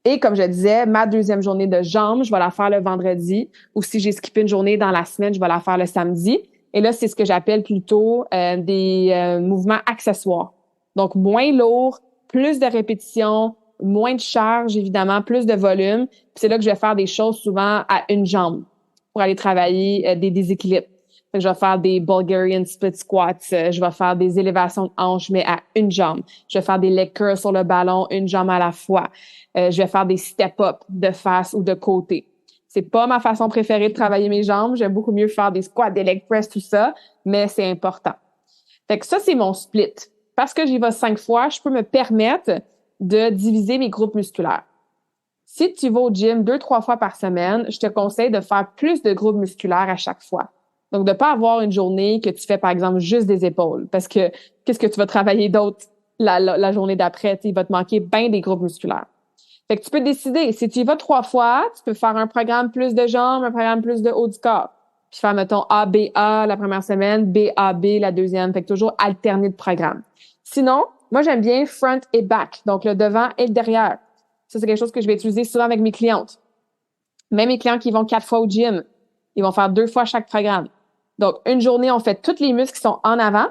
Et comme je disais, ma deuxième journée de jambes, je vais la faire le vendredi. Ou si j'ai skippé une journée dans la semaine, je vais la faire le samedi. Et là, c'est ce que j'appelle plutôt des mouvements accessoires. Donc, moins lourd, plus de répétitions, moins de charge, évidemment, plus de volume. Puis c'est là que je vais faire des choses souvent à une jambe pour aller travailler des déséquilibres. Fait que je vais faire des Bulgarian split squats, je vais faire des élévations de hanches, mais à une jambe. Je vais faire des leg curls sur le ballon, une jambe à la fois. Je vais faire des step-up de face ou de côté. C'est pas ma façon préférée de travailler mes jambes. J'aime beaucoup mieux faire des squats, des leg press, tout ça, mais c'est important. Fait que ça, c'est mon split. Parce que j'y vais 5 fois, je peux me permettre de diviser mes groupes musculaires. Si tu vas au gym 2-3 fois par semaine, je te conseille de faire plus de groupes musculaires à chaque fois. Donc, de pas avoir une journée que tu fais, par exemple, juste des épaules. Parce que qu'est-ce que tu vas travailler d'autre la journée d'après? Il va te manquer bien des groupes musculaires. Fait que tu peux décider. Si tu y vas 3 fois, tu peux faire un programme plus de jambes, un programme plus de haut du corps. Puis faire, mettons, A-B-A la première semaine, B-A-B la deuxième. Fait que toujours alterner de programme. Sinon, moi, j'aime bien front et back. Donc, le devant et le derrière. Ça, c'est quelque chose que je vais utiliser souvent avec mes clientes. Même mes clients qui vont 4 fois au gym, ils vont faire 2 fois chaque programme. Donc, une journée, on fait tous les muscles qui sont en avant.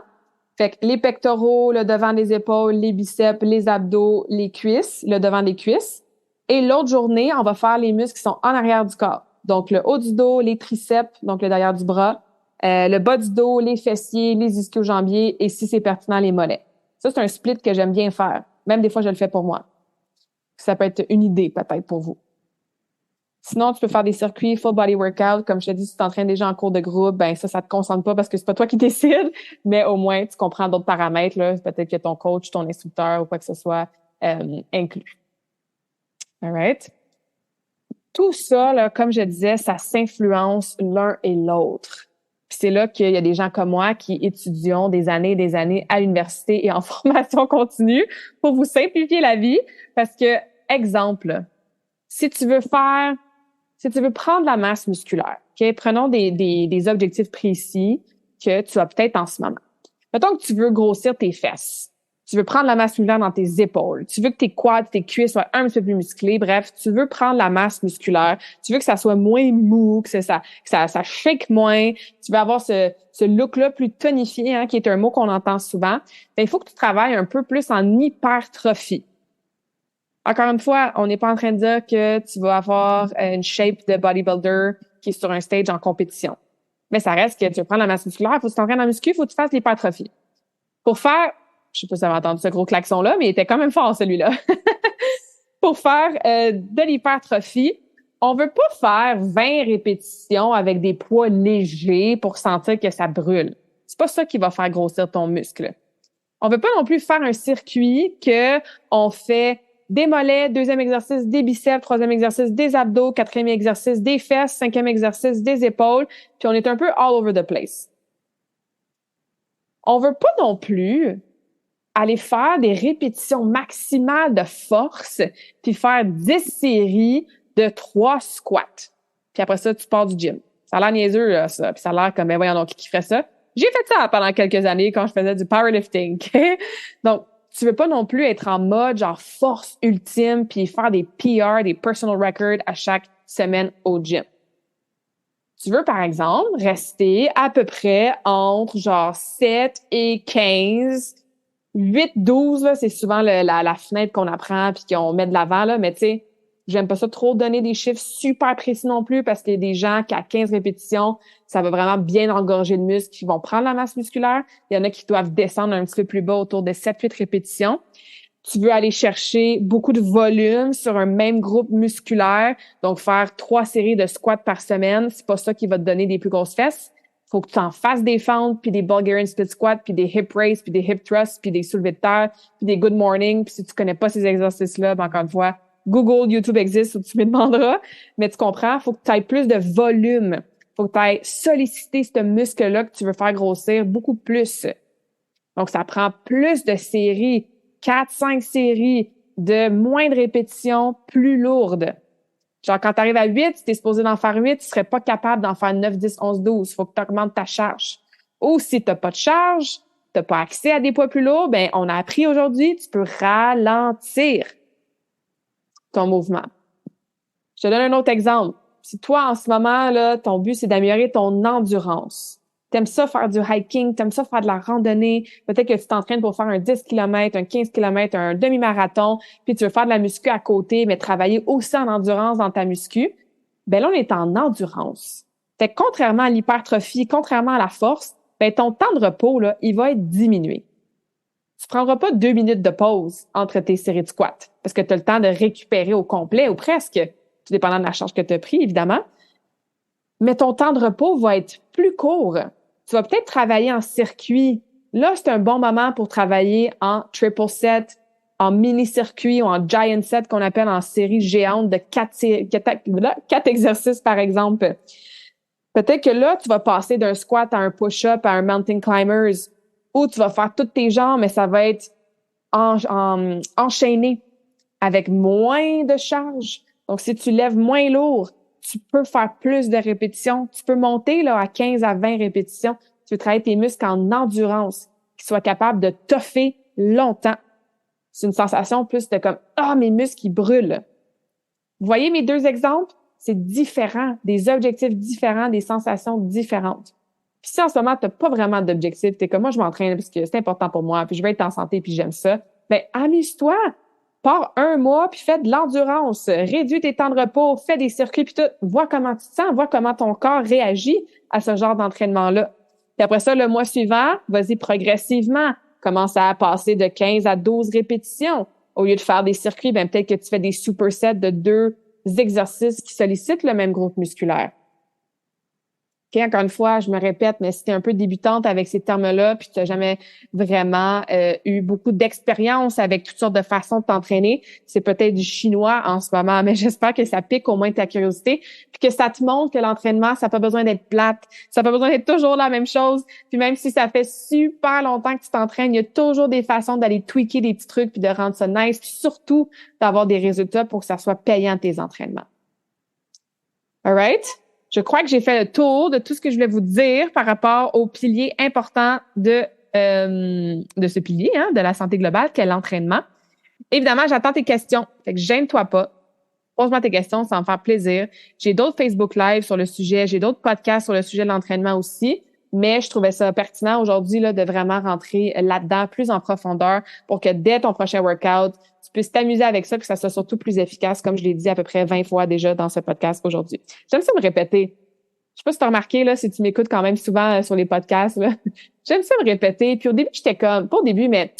Fait que les pectoraux, le devant des épaules, les biceps, les abdos, les cuisses, le devant des cuisses. Et l'autre journée, on va faire les muscles qui sont en arrière du corps. Donc, le haut du dos, les triceps, donc le derrière du bras, le bas du dos, les fessiers, les ischio-jambiers et si c'est pertinent, les mollets. Ça, c'est un split que j'aime bien faire. Même des fois, je le fais pour moi. Ça peut être une idée peut-être pour vous. Sinon, tu peux faire des circuits full body workout. Comme je te dis, si tu t'entraînes déjà en cours de groupe, ben ça te concentre pas parce que c'est pas toi qui décides, mais au moins, tu comprends d'autres paramètres, là. Peut-être que ton coach, ton instructeur ou quoi que ce soit inclus. All right? Tout ça, là, comme je disais, ça s'influence l'un et l'autre. Puis c'est là qu'il y a des gens comme moi qui étudient des années et des années à l'université et en formation continue pour vous simplifier la vie. Parce que, exemple, si tu veux prendre la masse musculaire, OK? Prenons des objectifs précis que tu as peut-être en ce moment. Mettons que tu veux grossir tes fesses. Tu veux prendre la masse musculaire dans tes épaules. Tu veux que tes quads, tes cuisses soient un petit peu plus musclés. Bref, tu veux prendre la masse musculaire. Tu veux que ça soit moins mou, que ça shake moins. Tu veux avoir ce look-là plus tonifié, hein, qui est un mot qu'on entend souvent. Ben, il faut que tu travailles un peu plus en hypertrophie. Encore une fois, on n'est pas en train de dire que tu vas avoir une shape de bodybuilder qui est sur un stage en compétition. Mais ça reste que tu veux prendre la masse musculaire, il faut que tu t'entraînes en muscu, il faut que tu fasses l'hypertrophie. Pour faire, je sais pas si vous avez entendu ce gros klaxon-là, mais il était quand même fort, celui-là. Pour faire de l'hypertrophie, on veut pas faire 20 répétitions avec des poids légers pour sentir que ça brûle. C'est pas ça qui va faire grossir ton muscle. On veut pas non plus faire un circuit que on fait des mollets, deuxième exercice, des biceps, troisième exercice, des abdos, quatrième exercice, des fesses, cinquième exercice, des épaules, puis on est un peu all over the place. On veut pas non plus aller faire des répétitions maximales de force, puis faire 10 séries de 3 squats. Puis après ça, tu pars du gym. Ça a l'air niaiseux, là, ça. Puis ça a l'air comme, ben voyons donc, qui ferait ça? J'ai fait ça pendant quelques années quand je faisais du powerlifting. Donc, tu veux pas non plus être en mode genre force ultime puis faire des PR, des personal records à chaque semaine au gym. Tu veux, par exemple, rester à peu près entre genre 7 et 15, 8, 12, là, c'est souvent la fenêtre qu'on apprend puis qu'on met de l'avant, là, mais tu sais, j'aime pas ça trop donner des chiffres super précis non plus parce qu'il y a des gens qui, à 15 répétitions, ça va vraiment bien engorger le muscle, qui vont prendre la masse musculaire. Il y en a qui doivent descendre un petit peu plus bas autour de 7-8 répétitions. Tu veux aller chercher beaucoup de volume sur un même groupe musculaire, donc faire 3 séries de squats par semaine, c'est pas ça qui va te donner des plus grosses fesses. Faut que tu en fasses des fentes, puis des Bulgarian split squats, puis des hip raises, puis des hip thrusts, puis des soulevés de terre, puis des good morning. Puis si tu connais pas ces exercices-là, ben encore une fois, Google, YouTube existe, ou tu me demanderas. Mais tu comprends, faut que tu ailles plus de volume. Faut que tu ailles solliciter ce muscle-là que tu veux faire grossir beaucoup plus. Donc, ça prend plus de séries, 4, 5 séries de moins de répétitions, plus lourdes. Genre, quand tu arrives à 8, si tu es supposé d'en faire 8, tu serais pas capable d'en faire 9, 10, 11, 12. Faut que tu augmentes ta charge. Ou si tu n'as pas de charge, tu n'as pas accès à des poids plus lourds, ben on a appris aujourd'hui, tu peux ralentir ton mouvement. Je te donne un autre exemple. Si toi, en ce moment, là, ton but, c'est d'améliorer ton endurance. T'aimes ça faire du hiking, t'aimes ça faire de la randonnée, peut-être que tu t'entraînes pour faire un 10 km, un 15 km, un demi-marathon, puis tu veux faire de la muscu à côté, mais travailler aussi en endurance dans ta muscu, ben là, on est en endurance. Fait que contrairement à l'hypertrophie, contrairement à la force, ben ton temps de repos, là, il va être diminué. Tu prendras pas 2 minutes de pause entre tes séries de squats parce que tu as le temps de récupérer au complet ou presque, tout dépendant de la charge que tu as pris, évidemment. Mais ton temps de repos va être plus court. Tu vas peut-être travailler en circuit. Là, c'est un bon moment pour travailler en triple set, en mini-circuit ou en giant set qu'on appelle en série géante de 4 exercices, par exemple. Peut-être que là, tu vas passer d'un squat à un push-up à un mountain climbers où tu vas faire toutes tes jambes, mais ça va être enchaîné avec moins de charge. Donc, si tu lèves moins lourd, tu peux faire plus de répétitions. Tu peux monter là à 15 à 20 répétitions. Tu veux travailler tes muscles en endurance, qui soient capables de toffer longtemps. C'est une sensation plus de comme « Ah, mes muscles, ils brûlent ». Vous voyez mes deux exemples? C'est différent, des objectifs différents, des sensations différentes. Puis si en ce moment, tu n'as pas vraiment d'objectif, tu es comme « Moi, je m'entraîne parce que c'est important pour moi, puis je veux être en santé, puis j'aime ça », ben amuse-toi! Pars 1 mois, puis fais de l'endurance, réduis tes temps de repos, fais des circuits, puis tout. Vois comment tu te sens, vois comment ton corps réagit à ce genre d'entraînement-là. Puis après ça, le mois suivant, vas-y progressivement. Commence à passer de 15 à 12 répétitions. Au lieu de faire des circuits, ben peut-être que tu fais des supersets de 2 exercices qui sollicitent le même groupe musculaire. Okay, encore une fois, je me répète, mais si tu es un peu débutante avec ces termes-là, puis tu n'as jamais vraiment eu beaucoup d'expérience avec toutes sortes de façons de t'entraîner, c'est peut-être du chinois en ce moment, mais j'espère que ça pique au moins ta curiosité, puis que ça te montre que l'entraînement, ça n'a pas besoin d'être plate, ça n'a pas besoin d'être toujours la même chose, puis même si ça fait super longtemps que tu t'entraînes, il y a toujours des façons d'aller tweaker des petits trucs, puis de rendre ça nice, puis surtout d'avoir des résultats pour que ça soit payant tes entraînements. All right? Je crois que j'ai fait le tour de tout ce que je voulais vous dire par rapport au pilier important de ce pilier, hein, de la santé globale, qu'est l'entraînement. Évidemment, j'attends tes questions. Fait que gêne-toi pas. Pose-moi tes questions, ça va me faire plaisir. J'ai d'autres Facebook Live sur le sujet. J'ai d'autres podcasts sur le sujet de l'entraînement aussi. Mais je trouvais ça pertinent aujourd'hui là, de vraiment rentrer là-dedans plus en profondeur pour que dès ton prochain workout, tu puisses t'amuser avec ça, que ça soit surtout plus efficace, comme je l'ai dit à peu près 20 fois déjà dans ce podcast aujourd'hui. J'aime ça me répéter. Je sais pas si tu as remarqué, là, si tu m'écoutes quand même souvent sur les podcasts, là. J'aime ça me répéter. Puis au début, j'étais comme, pas au début, mais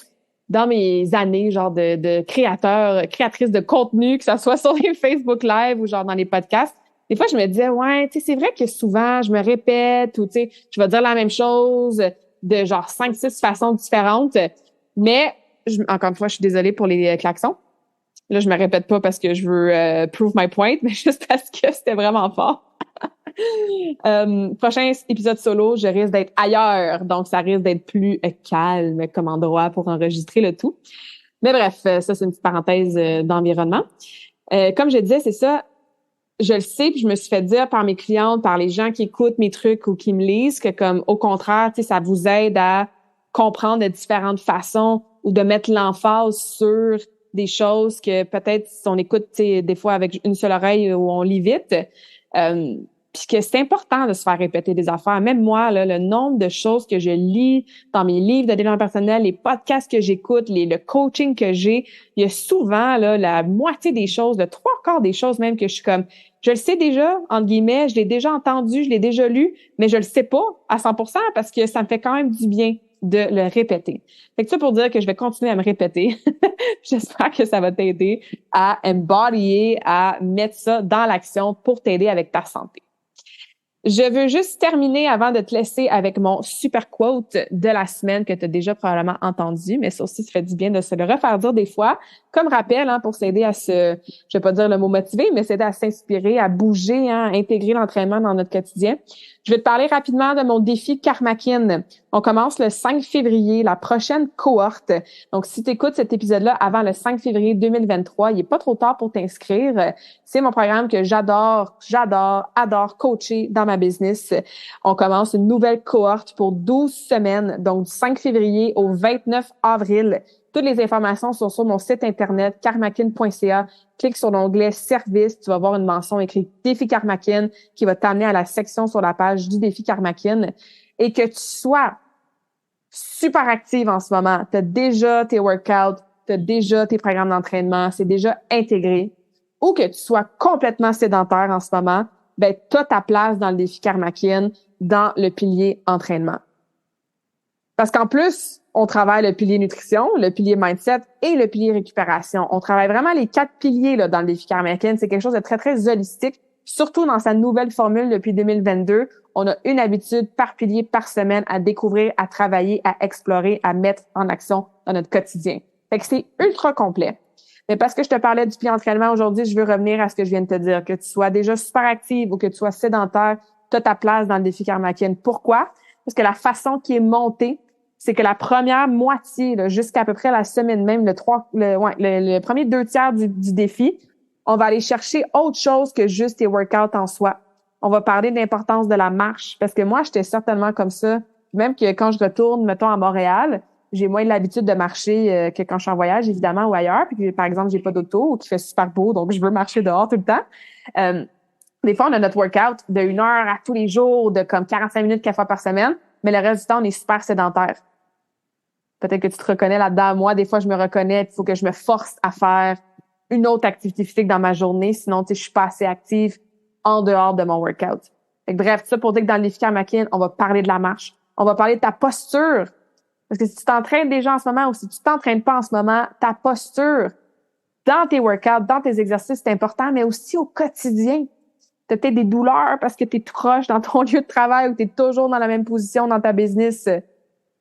dans mes années, genre de créatrice de contenu, que ça soit sur les Facebook Live ou genre dans les podcasts, des fois, je me disais, ouais, tu sais, c'est vrai que souvent, je me répète ou, tu sais, je vais dire la même chose de genre 5-6 façons différentes. Mais, encore une fois, je suis désolée pour les klaxons. Là, je me répète pas parce que je veux prove my point, mais juste parce que c'était vraiment fort. Prochain épisode solo, je risque d'être ailleurs. Donc, ça risque d'être plus calme comme endroit pour enregistrer le tout. Mais bref, ça, c'est une petite parenthèse d'environnement. Comme je disais, c'est ça. Je le sais, puis je me suis fait dire par mes clientes, par les gens qui écoutent mes trucs ou qui me lisent, que comme au contraire, tu sais, ça vous aide à comprendre de différentes façons ou de mettre l'emphase sur des choses que peut-être si on écoute des fois avec une seule oreille ou on lit vite, puis que c'est important de se faire répéter des affaires. Même moi, là, le nombre de choses que je lis dans mes livres de développement personnel, les podcasts que j'écoute, le coaching que j'ai, il y a souvent là, la moitié des choses, le trois quarts des choses même que je suis comme, je le sais déjà, entre guillemets, je l'ai déjà entendu, je l'ai déjà lu, mais je le sais pas à 100% parce que ça me fait quand même du bien de le répéter. Fait que ça pour dire que je vais continuer à me répéter. J'espère que ça va t'aider à embodyer, à mettre ça dans l'action pour t'aider avec ta santé. Je veux juste terminer avant de te laisser avec mon super quote de la semaine que tu as déjà probablement entendu, mais ça aussi, ça fait du bien de se le refaire dire des fois. Comme rappel, pour s'aider à je vais pas dire le mot motiver, mais s'aider à s'inspirer, à bouger, à intégrer l'entraînement dans notre quotidien. Je vais te parler rapidement de mon défi Karmakin. On commence le 5 février, la prochaine cohorte. Donc, si tu écoutes cet épisode-là avant le 5 février 2023, il est pas trop tard pour t'inscrire. C'est mon programme que adore coacher dans ma business. On commence une nouvelle cohorte pour 12 semaines, donc du 5 février au 29 avril. Toutes les informations sont sur mon site internet karmakin.ca. Clique sur l'onglet Service, tu vas voir une mention écrite Défi Karmakin qui va t'amener à la section sur la page du Défi Karmakin. Et que tu sois super active en ce moment, tu as déjà tes workouts, tu as déjà tes programmes d'entraînement, c'est déjà intégré, ou que tu sois complètement sédentaire en ce moment, ben tu as ta place dans le Défi Karmakin, dans le pilier entraînement. Parce qu'en plus, on travaille le pilier nutrition, le pilier mindset et le pilier récupération. On travaille vraiment les 4 piliers là, dans le Défi Karmakin. C'est quelque chose de très, très holistique, surtout dans sa nouvelle formule depuis 2022. On a une habitude par pilier par semaine à découvrir, à travailler, à explorer, à mettre en action dans notre quotidien. Fait que c'est ultra complet. Mais parce que je te parlais du pilier entraînement aujourd'hui, je veux revenir à ce que je viens de te dire. Que tu sois déjà super active ou que tu sois sédentaire, tu as ta place dans le Défi Karmakin. Pourquoi? Parce que la façon qui est montée, c'est que la première moitié, jusqu'à à peu près la semaine même, le premier 2/3 du défi, on va aller chercher autre chose que juste tes workouts en soi. On va parler de l'importance de la marche, parce que moi, j'étais certainement comme ça. Même que quand je retourne, mettons, à Montréal, j'ai moins l'habitude de marcher que quand je suis en voyage, évidemment, ou ailleurs. Puis, par exemple, j'ai pas d'auto ou qu'il fait super beau, donc je veux marcher dehors tout le temps. Des fois, on a notre workout de 1 heure à tous les jours, de comme 45 minutes 4 fois par semaine, mais le reste du temps, on est super sédentaire. Peut-être que tu te reconnais là-dedans. Moi, des fois, je me reconnais. Il faut que je me force à faire une autre activité physique dans ma journée. Sinon, je suis pas assez active en dehors de mon workout. Fait que, bref, ça pour dire que dans le Défi Karmakin, on va parler de la marche. On va parler de ta posture. Parce que si tu t'entraînes déjà en ce moment ou si tu t'entraînes pas en ce moment, ta posture dans tes workouts, dans tes exercices, c'est important, mais aussi au quotidien. Tu as peut-être des douleurs parce que tu es tout croche dans ton lieu de travail ou tu es toujours dans la même position dans ta business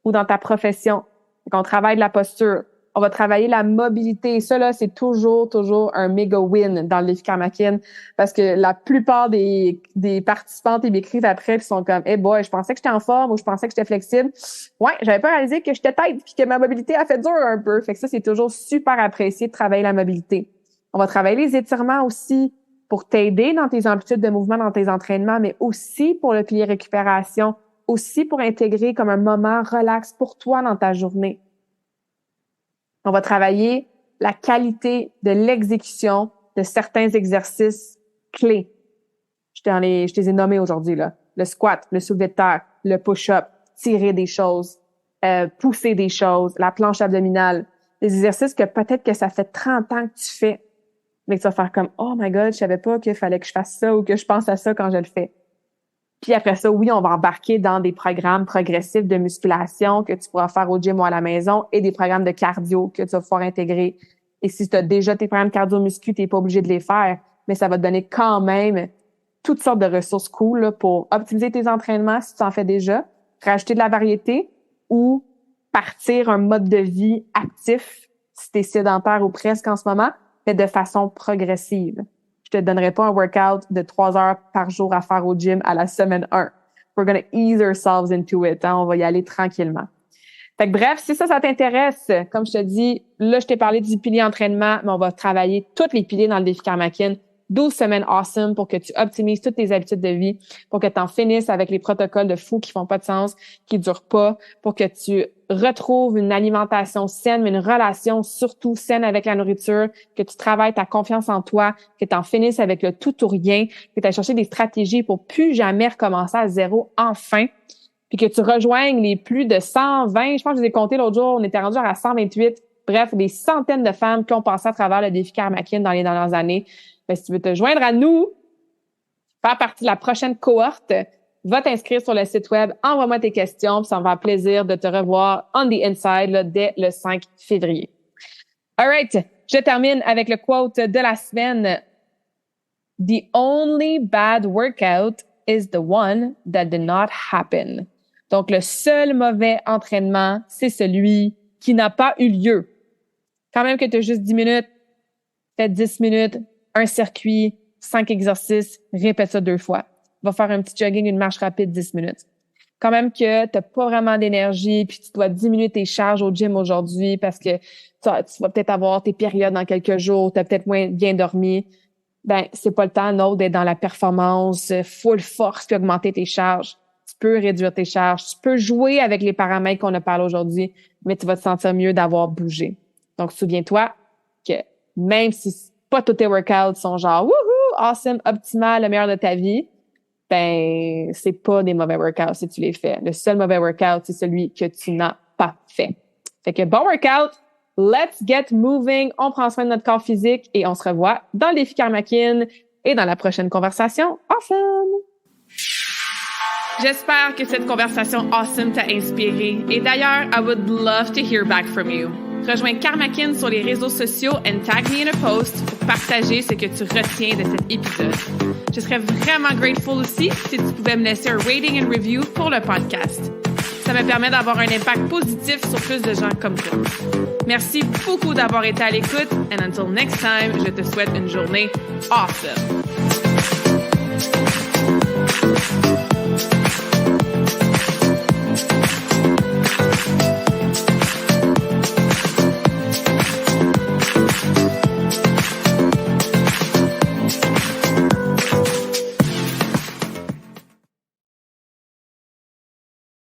ou dans ta profession. Donc, on travaille de la posture. On va travailler la mobilité. Et ça, là, c'est toujours un méga win dans le Défi Karmakin parce que la plupart des participantes, ils m'écrivent après puis sont comme « Hey boy, je pensais que j'étais en forme ou je pensais que j'étais flexible. Ouais, j'avais pas réalisé que j'étais tête puis que ma mobilité a fait dur un peu. » Fait que ça, c'est toujours super apprécié de travailler la mobilité. On va travailler les étirements aussi pour t'aider dans tes amplitudes de mouvement, dans tes entraînements, mais aussi pour le pilier récupération, aussi pour intégrer comme un moment relax pour toi dans ta journée. On va travailler la qualité de l'exécution de certains exercices clés. Je te les ai nommés aujourd'hui, là. Le squat, le soulevé de terre, le push-up, tirer des choses, pousser des choses, la planche abdominale. Des exercices que peut-être que ça fait 30 ans que tu fais, mais que tu vas faire comme « Oh my God, je savais pas qu'il fallait que je fasse ça ou que je pense à ça quand je le fais. » Puis après ça, oui, on va embarquer dans des programmes progressifs de musculation que tu pourras faire au gym ou à la maison et des programmes de cardio que tu vas pouvoir intégrer. Et si tu as déjà tes programmes cardio-muscu, tu n'es pas obligé de les faire, mais ça va te donner quand même toutes sortes de ressources cool là, pour optimiser tes entraînements si tu en fais déjà, rajouter de la variété ou partir un mode de vie actif si tu es sédentaire ou presque en ce moment, mais de façon progressive. Je te donnerai pas un workout de 3 heures par jour à faire au gym à la semaine 1. We're going to ease ourselves into it. On va y aller tranquillement. Fait que bref, si ça t'intéresse, comme je te dis, là, je t'ai parlé du pilier entraînement, mais on va travailler tous les piliers dans le Défi Karmakin 12 semaines awesome pour que tu optimises toutes tes habitudes de vie, pour que tu en finisses avec les protocoles de fou qui font pas de sens, qui durent pas, pour que tu retrouves une alimentation saine, mais une relation surtout saine avec la nourriture, que tu travailles ta confiance en toi, que tu en finisses avec le tout ou rien, que tu ailles chercher des stratégies pour plus jamais recommencer à zéro enfin, puis que tu rejoignes les plus de 120, je pense que je les ai comptés l'autre jour, on était rendu à 128, bref, des centaines de femmes qui ont passé à travers le défi Karmakin dans les dernières années. Ben, si tu veux te joindre à nous, faire partie de la prochaine cohorte, va t'inscrire sur le site web, envoie-moi tes questions, puis ça me va plaisir de te revoir on the inside là, dès le 5 février. All right, je termine avec le quote de la semaine. The only bad workout is the one that did not happen. Donc, le seul mauvais entraînement, c'est celui qui n'a pas eu lieu. Quand même que tu as juste 10 minutes, fais 10 minutes, un circuit, 5 exercices, répète ça 2 fois. Va faire un petit jogging, une marche rapide, 10 minutes. Quand même que t'as pas vraiment d'énergie, puis tu dois diminuer tes charges au gym aujourd'hui parce que tu vas peut-être avoir tes périodes dans quelques jours, t'as peut-être moins bien dormi. Ben, c'est pas le temps, non, d'être dans la performance, full force, puis augmenter tes charges. Tu peux réduire tes charges, tu peux jouer avec les paramètres qu'on a parlé aujourd'hui, mais tu vas te sentir mieux d'avoir bougé. Donc, souviens-toi que même si pas tous tes workouts sont genre wouhou, awesome, optimal, le meilleur de ta vie, ben c'est pas des mauvais workouts si tu les fais. Le seul mauvais workout, c'est celui que tu n'as pas fait. Fait que bon workout, let's get moving. On prend soin de notre corps physique et on se revoit dans le défi Karmakin et dans la prochaine conversation awesome. J'espère que cette conversation awesome t'a inspiré. Et d'ailleurs, I would love to hear back from you. Rejoins Karmakin sur les réseaux sociaux and tag me in a post pour partager ce que tu retiens de cet épisode. Je serais vraiment grateful aussi si tu pouvais me laisser un rating and review pour le podcast. Ça me permet d'avoir un impact positif sur plus de gens comme toi. Merci beaucoup d'avoir été à l'écoute and until next time, je te souhaite une journée awesome.